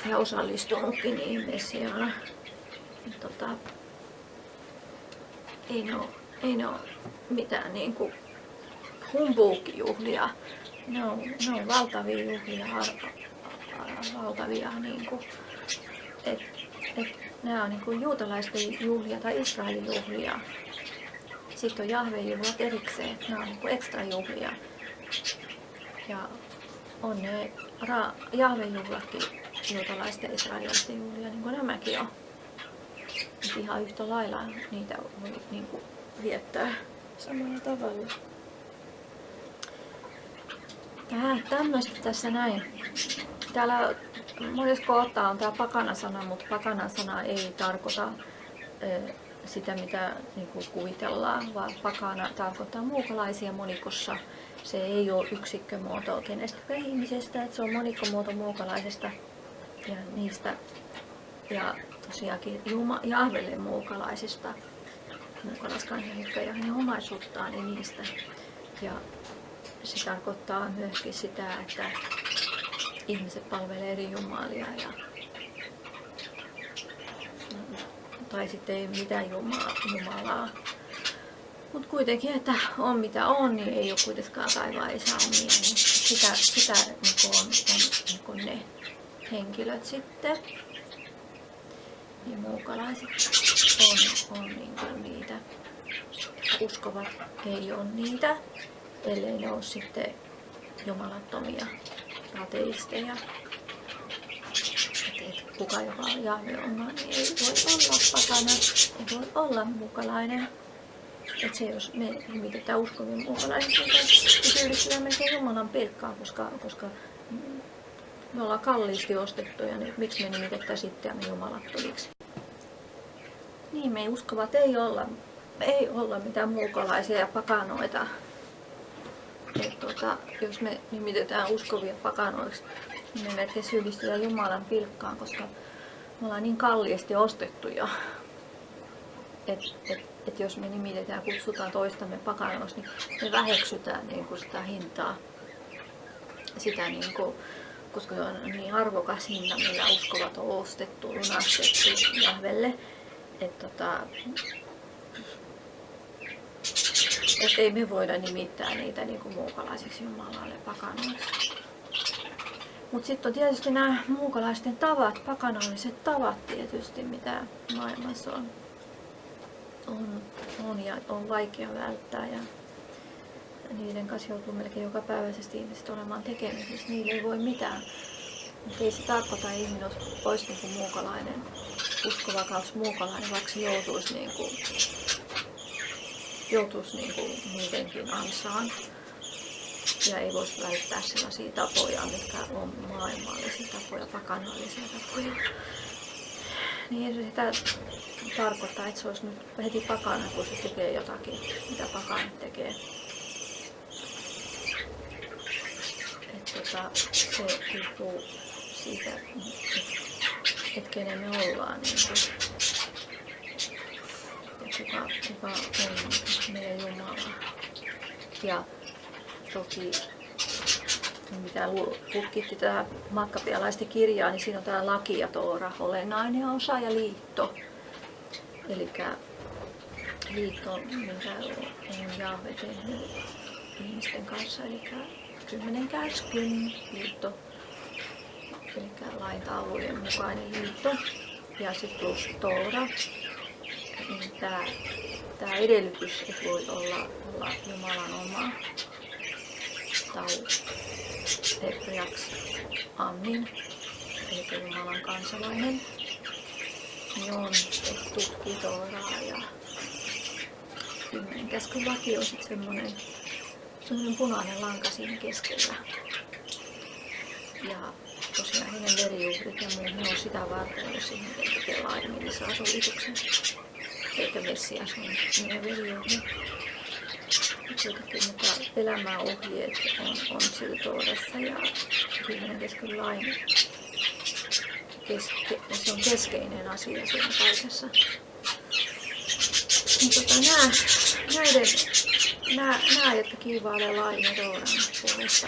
Ja osallistunutkin niihin Messiaana. Ei ne ole mitään niinku humbuukijuhlia. Ne on valtavia juhlia, valtavia niinku, nämä on niinku juutalaisten juhlia tai Israelin juhlia. Sitten on Jahveen juhlat erikseen, nämä on niinku ekstra juhlia. Ja on ne Jahveen juhlatkin juutalaisten ja israelilaisten juhlia, niin kuin nämäkin on. Et ihan yhtä lailla niitä voi niin kuin viettää samalla tavalla. Tämmöistä tässä näin. Täällä monessa kohtaa on tämä pakana-sana, mutta pakana-sana ei tarkoita sitä, mitä niin kuin kuvitellaan, vaan pakana tarkoittaa muukalaisia monikossa. Se ei ole yksikkömuoto kenestäkään ihmisestä, että se on monikkomuoto muukalaisesta ja niistä ja tosiaankin Jahvelle muukalaisista muukalaiskansan, jotka ei ole hänen omaisuuttaan, niin niistä. Ja se tarkoittaa myöskin sitä, että ihmiset palvelee eri jumalia tai sitten ei mitään jumalaa. Mutta kuitenkin, että on mitä on, niin ei ole kuitenkaan taivaan isä omia, niin sitä niin on ne henkilöt sitten. Ja muukalaiset on niin kuin niitä. Uskovat ei ole niitä, ellei ne ole sitten jumalattomia ateisteja. Kuka joka on Jahve oma, niin ei voi olla pakana, ei voi olla muukalainen. Että se, jos me nimitetään uskovien muukalaisiksi, niin syyllistytään melkein Jumalan pilkkaan, koska me ollaan kalliisti ostettuja, niin miksi me nimitettäisiin itseämme jumalattomiksi? Niin, me uskovat ei olla mitään muukalaisia ja pakanoita. Jos me nimitetään uskovia pakanoiksi, niin me melkein syyllistytään Jumalan pilkkaan, koska me ollaan niin kalliisti ostettuja. Että jos me nimitetään ja kutsutaan toistamme pakanoiksi, niin me väheksytään niin kuin sitä hintaa. Sitä, niin kuin, koska se on niin arvokas hinta, millä uskovat on ostettu, lunastettu Jahvelle. Että ei me voida nimittää niitä niin kuin muukalaisiksi Jumalalle pakanoiksi. Mutta sitten on tietysti nämä muukalaisten tavat, pakanalliset tavat tietysti, mitä maailmassa on ja on vaikea välttää. Ja niiden kanssa joutuu melkein jokapäiväisesti ihmiset olemaan tekemisissä. Niille ei voi mitään. Mutta ei se tarkoita, että ihminen olisi niin kuin muukalainen, uskova kaus muukalainen, vaikka se joutuisi niidenkin ansaan. Ja ei voisi välttää sellaisia tapoja, mitkä on maailmallisia tapoja, pakanallisia tapoja. Niin sitä tarkoittaa, että se olisi nyt heti pakana, kun se tekee jotakin, mitä pakanat tekee. se riippuu siitä, että kenen me ollaan. Ja kuka on meidän Jumala. Ja toki mitä tutkitti tätä makkabialaisten kirjaa, niin siinä on tämä laki ja toora, olennainen osa ja liitto. Eli liitto, minkä on Jahve tehnyt ihmisten kanssa, eli 10 käskyn liitto, eli lain taulujen mukainen liitto, ja sitten plus toora. Niin tämä edellytys, että voi olla Jumalan oma, tai hebreaksi Amin, eli Jumalan kansalainen, niin on tutkii tooraa ja 10 käskyn laki on sitten semmoinen punainen lanka siinä keskellä. Ja tosiaan hänen verijuhrit ja muut, ne on sitä varten, jos ihminen tekee laajemmillisen asulituksen. Eikä Messias on meidän verijuhri. Kuitenkin mukaan elämäohjeet on sillä toorassa ja 10 käskyn lain se on keskeinen asia siinä kaikessa. Nämä, jotka kiivailee lain ja tooran puolesta,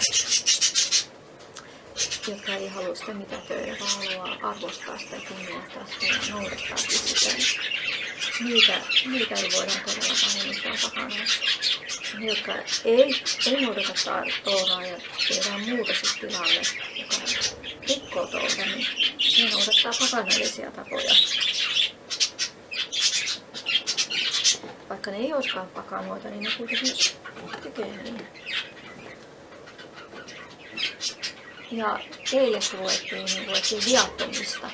jotka ei halua sitä mitätöidä, vaan haluaa arvostaa sitä ja kunnioittaa sitä ja noudattaa sitä. Niitä ei voida todellakaan nimittää pakana. Ne, jotka ei noudata tooraa ja tehdään muuta sit tilalle, joka rikkoo tooraa, niin ne noudattaa pakanallisia tapoja. Vaikka ne ei olisikaan pakanoita, niin ne kuitenkin tekee niin. Ja eilen kun luettiin viattomista.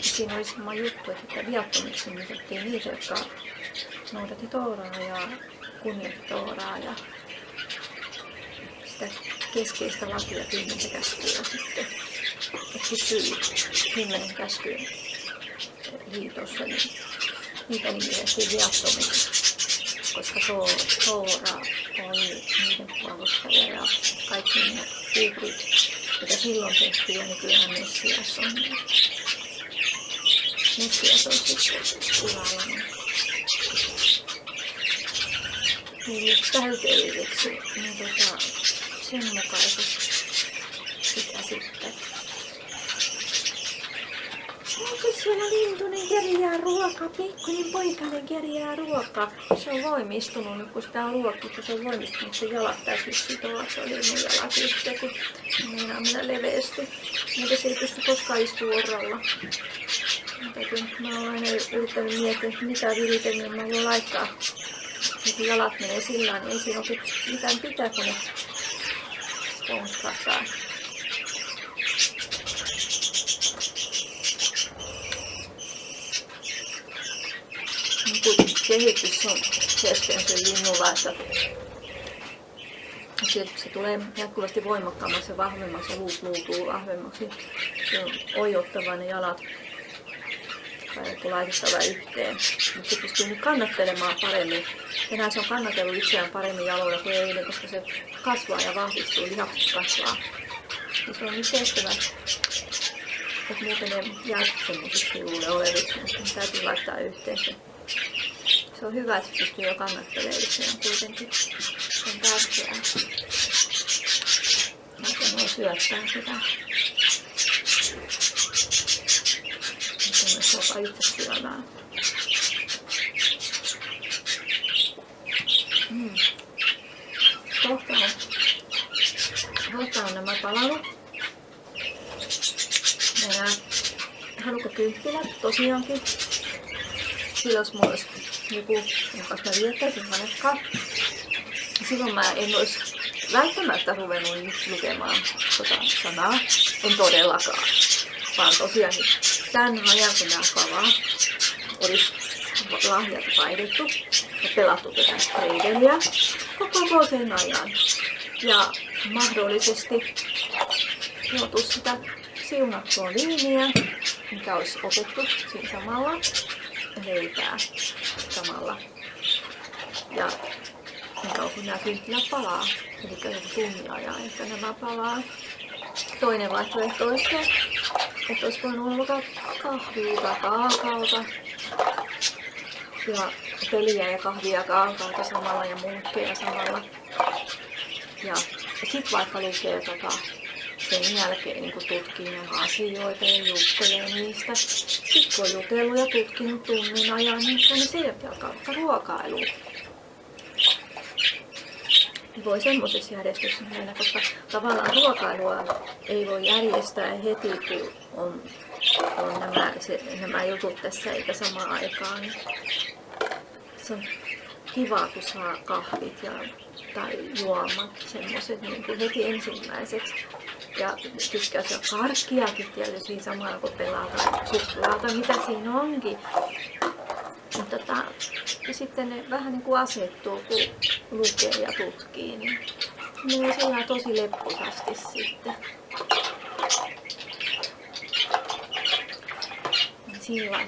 Siinä oli sama juttu, että viattomiksi nimitettiin niitä, jotka noudatti tooraa ja kunnioitti tooraa ja sitä keskeistä lakia 10 käskyä sitten. Että pysyy 10 käskyyn liitossa, niin niitä nimitettiin viattomiksi, koska toora oli niiden puolustaja ja kaikki ne uhrit, joita silloin tehtiin ja nykyään Messias on sitten tilalla tullut täydelliseksi, niin sen mukaisesti sitä sitten. Onko siellä lintunen kerjää ruokaa? Pikkuinen poikainen kerjää ruokaa. Se on voimistunut nyt, kun sitä on ruokittu. Se on voimistunut, se jalat täytyy sitoa. Se on linnun jalat sitten, kun meinaa mennä leveästi. Mutta se ei pysty koskaan istua orralla. Mä oon aina yrittänyt miettiä, että mitä viritelmiä mä voin laittaa. Kun jalat menee sillä niin ei siinä ole mitään pitää, kun ne ponskahtaa. Kehitys on kesken sen linnulla, että se tulee jatkuvasti voimakkaammaksi ja vahvemmaksi ja luutuu vahvemmaksi. Se on ojottava ne jalat tai laitettava yhteen. Mutta se pystyy nyt kannattelemaan paremmin. Enää se on kannatellut itseään paremmin jaloilla kuin eilen, koska se kasvaa ja vahvistuu, lihakset kasvaa. Ja se on nyt tehtävä, että muuten ne jää semmoisiksi sivuille oleviksi, mutta täytyy laittaa yhteen. Se on hyvä, että se pystyy jo kannattelemaan itseään kuitenkin. Se on tärkeää. Miten voi syöttää sitä. Miten me sopa itse syömään. Kohta on nämä palanut. Nämä hanukkakynttilät tosiaankin. Silloin mulla olisi joku, jonka mä viettäisin hanukkaa. Silloin mä en olisi välttämättä ruvennut nyt lukemaan sanaa. En todellakaan. Vaan tosiaankin tämän ajan, kun nämä palaa, olisi lahjat vaihdettu ja pelattu tätä treideliä koko sen ajan. Ja mahdollisesti joutuisi sitä siunattua viiniä, mikä olisi otettu siinä samalla. Leipää samalla. Ja niin kauan kun nämä kynttilät palaa. Eli joku tunnin ajan ehkä nämä palaa. Toinen vaihtoehto olisi se, että olisi voinut olla kahvia tai kaakaota. Ja peliä ja kahvia ja kaakaota samalla ja munkkeja samalla. Ja sit vaikka lukee sen jälkeen niin tutkii nämä asioita ja juttelee niistä. Sitten kun on jutellut ja tutkinut tunnin ajan, niin sen jälkeen alkaa vaikka ruokailuun. Voi semmoisessa järjestyksessä mennä, koska tavallaan ruokailua ei voi järjestää heti, kun on nämä jutut tässä eikä samaan aikaan. Niin se on kiva, kun saa kahvit tai juomat semmoiset niin kuin heti ensimmäiseksi. Ja tykkää syödä karkkiakin tietysti samalla kun pelaa tai suklaata, mitä siinä onkin. Ja sitten ne vähän niin kuin asettuu, kun lukee ja tutkii, niin ne on sillä tosi lepposasti sitten. Sillä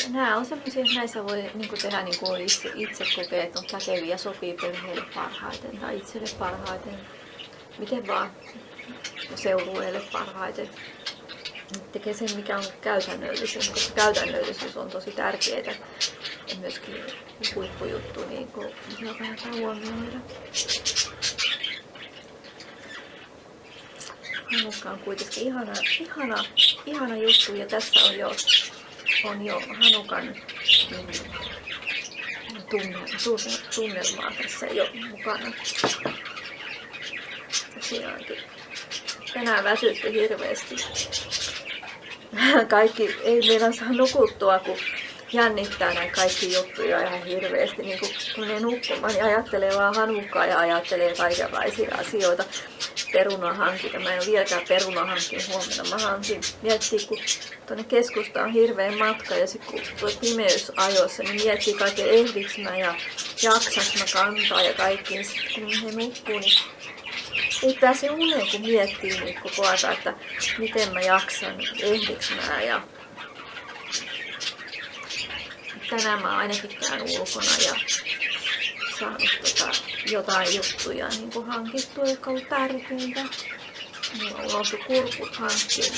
nämä on semmoisia, että näissä voi niin tehdä niin kuin itse kokee, että on käteviä ja sopii perheelle parhaiten tai itselle parhaiten. Miten vaan seurueelle parhaiten. Tekee sen, mikä on käytännöllisin, koska käytännöllisyys on tosi tärkeää ja myöskin huippujuttu, niin kuin kannattaa huomioida. Hanukka on kuitenkin ihana juttu ja tässä on jo Hanukan tunnelmaa tässä jo mukana. Tosiaankin. Tänään väsytti hirveästi. Kaikki ei meillä saa nukuttua, kun jännittää näitä kaikki juttuja ihan hirveästi. Niin kun ne nukkumaan, niin ajattelee vaan Hanukkaa ja ajattelee kaikenlaisia asioita. Perunahankinta. Mä en ole vieläkään perunahankin huomenna. Mä hankin. Miettii, kun tuonne keskustaan on hirveä matka ja sit kun tuo pimeys ajoissa, niin miettii kaiken ehdiks mä ja jaksas mä kantaa ja kaikki. Niin sit kun he nukkuu, niin ei pääse uneen, kun miettii niin koko ajan, että miten mä jaksan, ehdiks mä. Ja tänään mä ainakin käyn ulkona ja saanut jotain juttuja niin hankittua, jotka on tärkeintä. Mulla on unohtu kurkut hankkiin,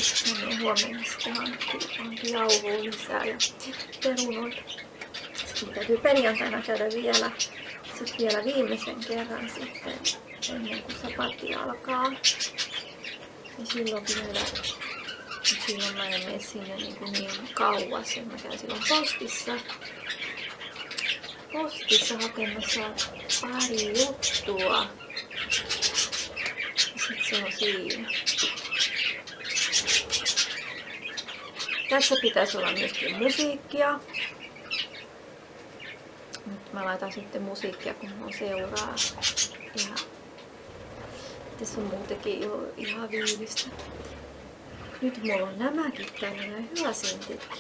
niin huomenna sitten hankki jauhoa lisää ja perunoita. Sitten täytyy perjantaina käydä vielä viimeisen kerran sitten ennen kuin sapatti alkaa. Ja silloin mä en mene sinne niin kauas, että mä käyn silloin postissa hakemassa pari juttua. Sitten se on siinä. Tässä pitäisi olla myöskin musiikkia. Nyt mä laitan sitten musiikkia, kun mulla seuraa. Ja tässä on muutenkin jo ihan viivistä. Nyt mulla on nämäkin tänne ja hyvä sentikki.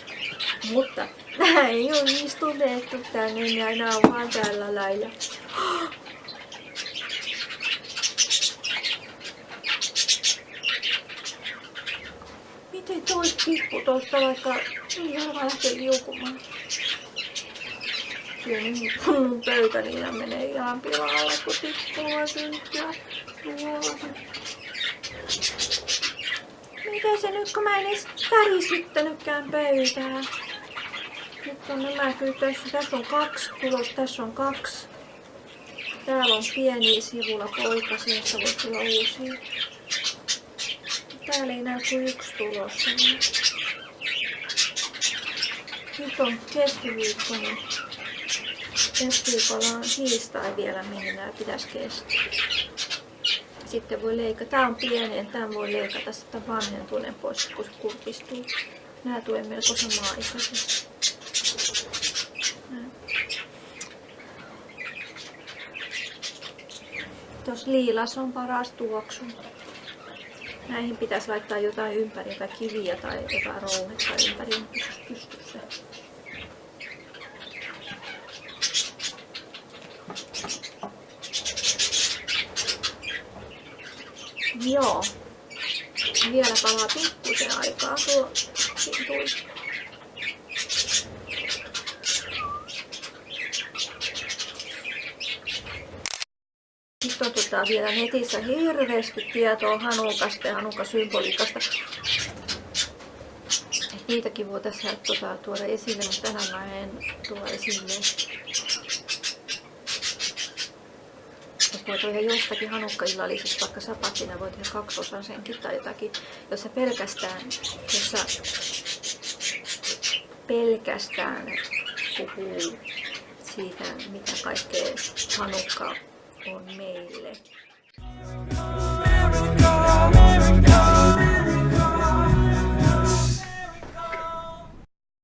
Mutta nää ei ole istuneettu tänne ja nää on vaan tällä lailla. Miten toi tippu tosta vaikka ihan lähtee liukumaan? Pieni mun pöytä niillä menee ihan pilalle, kun tippuu syntyä. Miten se nyt, kun mä en edes värisyttänytkään pöytää? Nyt on nämä kyllä tässä on 2 tulossa, tässä on 2. Täällä on pieni sivulla poikasi, jossa voi tulla uusia. Täällä ei näy kuin 1 tulossa. Nyt on keskiviikko, niin keskiviikolla on tiistai vielä mennään, pitäisi kestää. Sitten voi leikata. Tää on pieni, tämän voi leikata sitten vanhentuneen pois, kun se kurkistuu. Nää tulee melko samaan aikaisesti. Tuossa liilas on paras tuoksu. Näihin pitäisi laittaa jotain ympäri, jotain kiviä tai jotain rouhetta ympäri pystyssä. Joo. Vielä palaa pikkusen aikaa tuo. Nyt on vielä netissä hirveästi tietoa Hanukasta ja Hanukka-symboliikasta. Niitäkin voi tässä tuoda esille, mutta tänään mä en tuo esille. Jos voi tehdä jostakin Hanukka-illallisesta, vaikka sapattina voi tehdä 2-osasenkin tai jotakin, jos sä pelkästään puhuu siitä, mitä kaikkea Hanukka on meille.